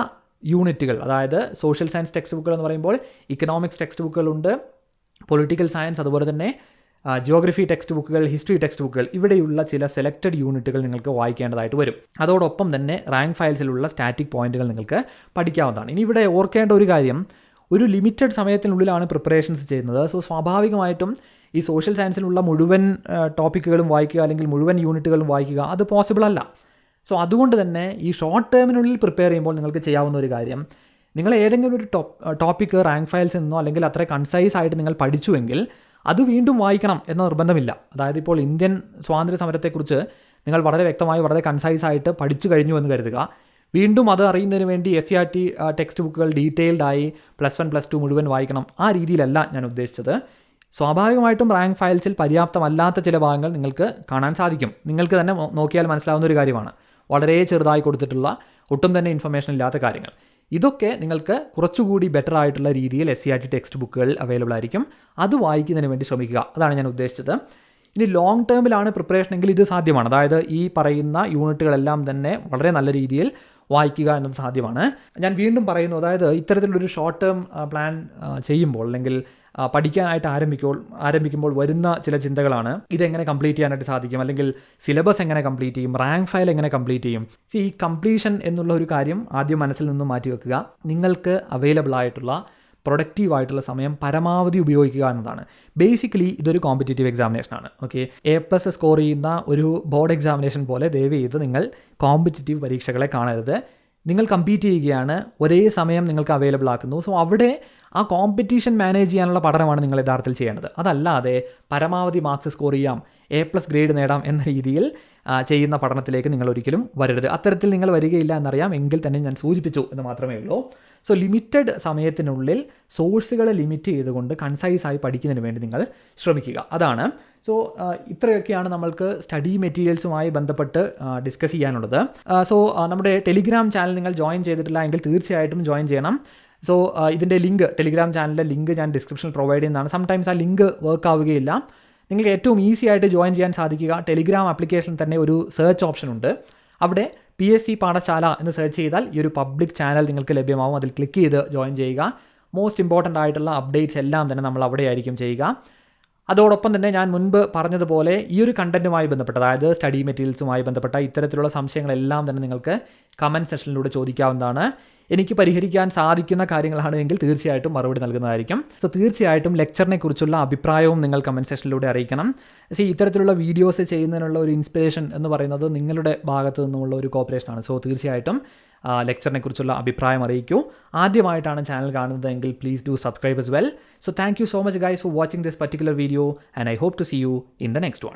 യൂണിറ്റുകൾ, അതായത് സോഷ്യൽ സയൻസ് ടെക്സ്റ്റ് ബുക്കുകൾ എന്ന് പറയുമ്പോൾ ഇക്കണോമിക്സ് ടെക്സ്റ്റ് ബുക്കുകളുണ്ട്, പൊളിറ്റിക്കൽ സയൻസ്, അതുപോലെ തന്നെ ജിയോഗ്രഫി ടെക്സ്റ്റ് ബുക്കുകൾ, ഹിസ്റ്ററി ടെക്സ്റ്റ് ബുക്കുകൾ, ഇവിടെയുള്ള ചില സെലക്റ്റഡ് യൂണിറ്റുകൾ നിങ്ങൾക്ക് വായിക്കേണ്ടതായിട്ട് വരും. അതോടൊപ്പം തന്നെ റാങ്ക് ഫയൽസിലുള്ള സ്റ്റാറ്റിക് പോയിന്റുകൾ നിങ്ങൾക്ക് പഠിക്കാവുന്നതാണ്. ഇനി ഇവിടെ ഓർക്കേണ്ട ഒരു കാര്യം, ഒരു ലിമിറ്റഡ് സമയത്തിനുള്ളിലാണ് പ്രിപ്പറേഷൻസ് ചെയ്യുന്നത്. സോ സ്വാഭാവികമായിട്ടും ഈ സോഷ്യൽ സയൻസിലുള്ള മുഴുവൻ ടോപ്പിക്കുകളും വായിക്കുക അല്ലെങ്കിൽ മുഴുവൻ യൂണിറ്റുകളും വായിക്കുക അത് പോസിബിൾ അല്ല. സോ അതുകൊണ്ട് തന്നെ ഈ ഷോർട്ട് ടേമിനുള്ളിൽ പ്രിപ്പയർ ചെയ്യുമ്പോൾ നിങ്ങൾക്ക് ചെയ്യാവുന്ന ഒരു കാര്യം, നിങ്ങൾ ഏതെങ്കിലും ഒരു ടോപ്പിക്ക് റാങ്ക് ഫയൽസിൽ നിന്നോ അല്ലെങ്കിൽ അത്ര കൺസൈസ് ആയിട്ട് നിങ്ങൾ പഠിച്ചുവെങ്കിൽ അത് വീണ്ടും വായിക്കണം എന്ന നിർബന്ധമില്ല. അതായത് ഇപ്പോൾ ഇന്ത്യൻ സ്വാതന്ത്ര്യ സമരത്തെക്കുറിച്ച് നിങ്ങൾ വളരെ വ്യക്തമായി വളരെ കൺസൈസ് ആയിട്ട് പഠിച്ചു കഴിഞ്ഞു എന്ന് കരുതുക. വീണ്ടും അത് അറിയുന്നതിന് വേണ്ടി SCERT ടെക്സ്റ്റ് ബുക്കുകൾ ഡീറ്റെയിൽഡായി +1 +2 മുഴുവൻ വായിക്കണം, ആ രീതിയിലല്ല ഞാൻ ഉദ്ദേശിച്ചത്. സ്വാഭാവികമായിട്ടും റാങ്ക് ഫയൽസിൽ പര്യാപ്തമല്ലാത്ത ചില ഭാഗങ്ങൾ നിങ്ങൾക്ക് കാണാൻ സാധിക്കും. നിങ്ങൾക്ക് തന്നെ നോക്കിയാൽ മനസ്സിലാവുന്ന ഒരു കാര്യമാണ്. വളരെ ചെറുതായി കൊടുത്തിട്ടുള്ള ഒട്ടും തന്നെ ഇൻഫർമേഷൻ ഇല്ലാത്ത കാര്യങ്ങൾ. ഇതൊക്കെ നിങ്ങൾക്ക് കുറച്ചുകൂടി ബെറ്റർ ആയിട്ടുള്ള രീതിയിൽ SCERT ടെക്സ്റ്റ് ബുക്കുകൾ അവൈലബിൾ ആയിരിക്കും. അത് വായിക്കുന്നതിന് വേണ്ടി ശ്രമിക്കുക. അതാണ് ഞാൻ ഉദ്ദേശിച്ചത്. ഇനി ലോങ് ടേമിലാണ് പ്രിപ്പറേഷൻ എങ്കിൽ ഇത് സാധ്യമാണ്. അതായത് ഈ പറയുന്ന യൂണിറ്റുകളെല്ലാം തന്നെ വളരെ നല്ല രീതിയിൽ വായിക്കുക എന്നത് സാധ്യമാണ്. ഞാൻ വീണ്ടും പറയുന്നു, അതായത് ഇത്തരത്തിലുള്ളൊരു ഷോർട്ട് ടേം പ്ലാൻ ചെയ്യുമ്പോൾ അല്ലെങ്കിൽ പഠിക്കാനായിട്ട് ആരംഭിക്കുമ്പോൾ വരുന്ന ചില ചിന്തകളാണ്, ഇതെങ്ങനെ കംപ്ലീറ്റ് ചെയ്യാനായിട്ട് സാധിക്കും, അല്ലെങ്കിൽ സിലബസ് എങ്ങനെ കംപ്ലീറ്റ് ചെയ്യും, റാങ്ക് ഫയൽ എങ്ങനെ കംപ്ലീറ്റ് ചെയ്യും. ഈ കംപ്ലീഷൻ എന്നുള്ള ഒരു കാര്യം ആദ്യം മനസ്സിൽ നിന്നും മാറ്റി വെക്കുക. നിങ്ങൾക്ക് അവൈലബിൾ ആയിട്ടുള്ള പ്രൊഡക്റ്റീവായിട്ടുള്ള സമയം പരമാവധി ഉപയോഗിക്കുക എന്നതാണ്. ബേസിക്കലി ഇതൊരു കോമ്പറ്റേറ്റീവ് എക്സാമിനേഷനാണ്. ഓക്കെ, A+ സ്കോർ ചെയ്യുന്ന ഒരു ബോർഡ് എക്സാമിനേഷൻ പോലെ ദയവ് ചെയ്ത് നിങ്ങൾ കോമ്പറ്റേറ്റീവ് പരീക്ഷകളെ കാണരുത്. നിങ്ങൾ കമ്പീറ്റ് ചെയ്യുകയാണ്, ഒരേ സമയം നിങ്ങൾക്ക് അവൈലബിൾ ആക്കുന്നു. സോ അവിടെ ആ കോമ്പറ്റീഷൻ മാനേജ് ചെയ്യാനുള്ള പഠനമാണ് നിങ്ങൾ യഥാർത്ഥത്തിൽ ചെയ്യേണ്ടത്. അതല്ലാതെ പരമാവധി മാർക്സ് സ്കോർ ചെയ്യാം, A+ ഗ്രേഡ് നേടാം എന്ന രീതിയിൽ ചെയ്യുന്ന പഠനത്തിലേക്ക് നിങ്ങൾ ഒരിക്കലും വരരുത്. അത്തരത്തിൽ നിങ്ങൾ വരികയില്ല എന്നറിയാം, എങ്കിൽ തന്നെ ഞാൻ സൂചിപ്പിച്ചു എന്ന് മാത്രമേ ഉള്ളൂ. സോ ലിമിറ്റഡ് സമയത്തിനുള്ളിൽ സോഴ്സുകളെ ലിമിറ്റ് ചെയ്തുകൊണ്ട് കൺസൈസായി പഠിക്കുന്നതിന് വേണ്ടി നിങ്ങൾ ശ്രമിക്കുക. അതാണ്. സോ ഇത്രയൊക്കെയാണ് നമ്മൾക്ക് സ്റ്റഡി മെറ്റീരിയൽസുമായി ബന്ധപ്പെട്ട് ഡിസ്കസ് ചെയ്യാനുള്ളത്. സോ നമ്മുടെ ടെലിഗ്രാം ചാനൽ നിങ്ങൾ ജോയിൻ ചെയ്തിട്ടില്ല എങ്കിൽ തീർച്ചയായിട്ടും ജോയിൻ ചെയ്യണം. സോ ഇതിൻ്റെ ലിങ്ക്, ടെലിഗ്രാം ചാനലിൻ്റെ ലിങ്ക് ഞാൻ ഡിസ്ക്രിപ്ഷനിൽ പ്രൊവൈഡ് ചെയ്യുന്നതാണ്. സംടൈംസ് ആ ലിങ്ക് വർക്ക് ആവുകയില്ല. നിങ്ങൾക്ക് ഏറ്റവും ഈസി ആയിട്ട് ജോയിൻ ചെയ്യാൻ സാധിക്കുക, ടെലിഗ്രാം ആപ്ലിക്കേഷനിൽ തന്നെ ഒരു സെർച്ച് ഓപ്ഷൻ ഉണ്ട്. അവിടെ PSC പാഠശാല എന്ന് സെർച്ച് ചെയ്താൽ ഈ ഒരു പബ്ലിക് ചാനൽ നിങ്ങൾക്ക് ലഭ്യമാവും. അതിൽ ക്ലിക്ക് ചെയ്ത് ജോയിൻ ചെയ്യുക. മോസ്റ്റ് ഇമ്പോർട്ടൻ്റ് ആയിട്ടുള്ള അപ്ഡേറ്റ്സ് എല്ലാം തന്നെ നമ്മൾ അവിടെ ആയിരിക്കും ചെയ്യുക. അതോടൊപ്പം തന്നെ ഞാൻ മുൻപ് പറഞ്ഞതുപോലെ ഈ ഒരു കണ്ടൻറ്റുമായി ബന്ധപ്പെട്ട, അതായത് സ്റ്റഡി മെറ്റീരിയൽസുമായി ബന്ധപ്പെട്ട ഇത്തരത്തിലുള്ള സംശയങ്ങളെല്ലാം തന്നെ നിങ്ങൾക്ക് കമൻറ്റ് സെക്ഷനിലൂടെ ചോദിക്കാവുന്നതാണ്. എനിക്ക് പരിഹരിക്കാൻ സാധിക്കുന്ന കാര്യങ്ങളാണെങ്കിൽ തീർച്ചയായിട്ടും മറുപടി നൽകുന്നതായിരിക്കും. സോ തീർച്ചയായിട്ടും ലെക്ചറിനെ കുറിച്ചുള്ള അഭിപ്രായവും നിങ്ങൾ കമൻറ്റ് സെക്ഷനിലൂടെ അറിയിക്കണം. ഇത്തരത്തിലുള്ള വീഡിയോസ് ചെയ്യുന്നതിനുള്ള ഒരു ഇൻസ്പിറേഷൻ എന്ന് പറയുന്നത് നിങ്ങളുടെ ഭാഗത്തു നിന്നുമുള്ള ഒരു കോപ്പറേഷനാണ്. സോ തീർച്ചയായിട്ടും ലെക്ചറിനെ കുറിച്ചുള്ള അഭിപ്രായം അറിയിക്കൂ. ആദ്യമായിട്ടാണ് ചാനൽ കാണുന്നതെങ്കിൽ please do subscribe as well. So thank you so much guys for watching this particular video and I hope to see you in the next one.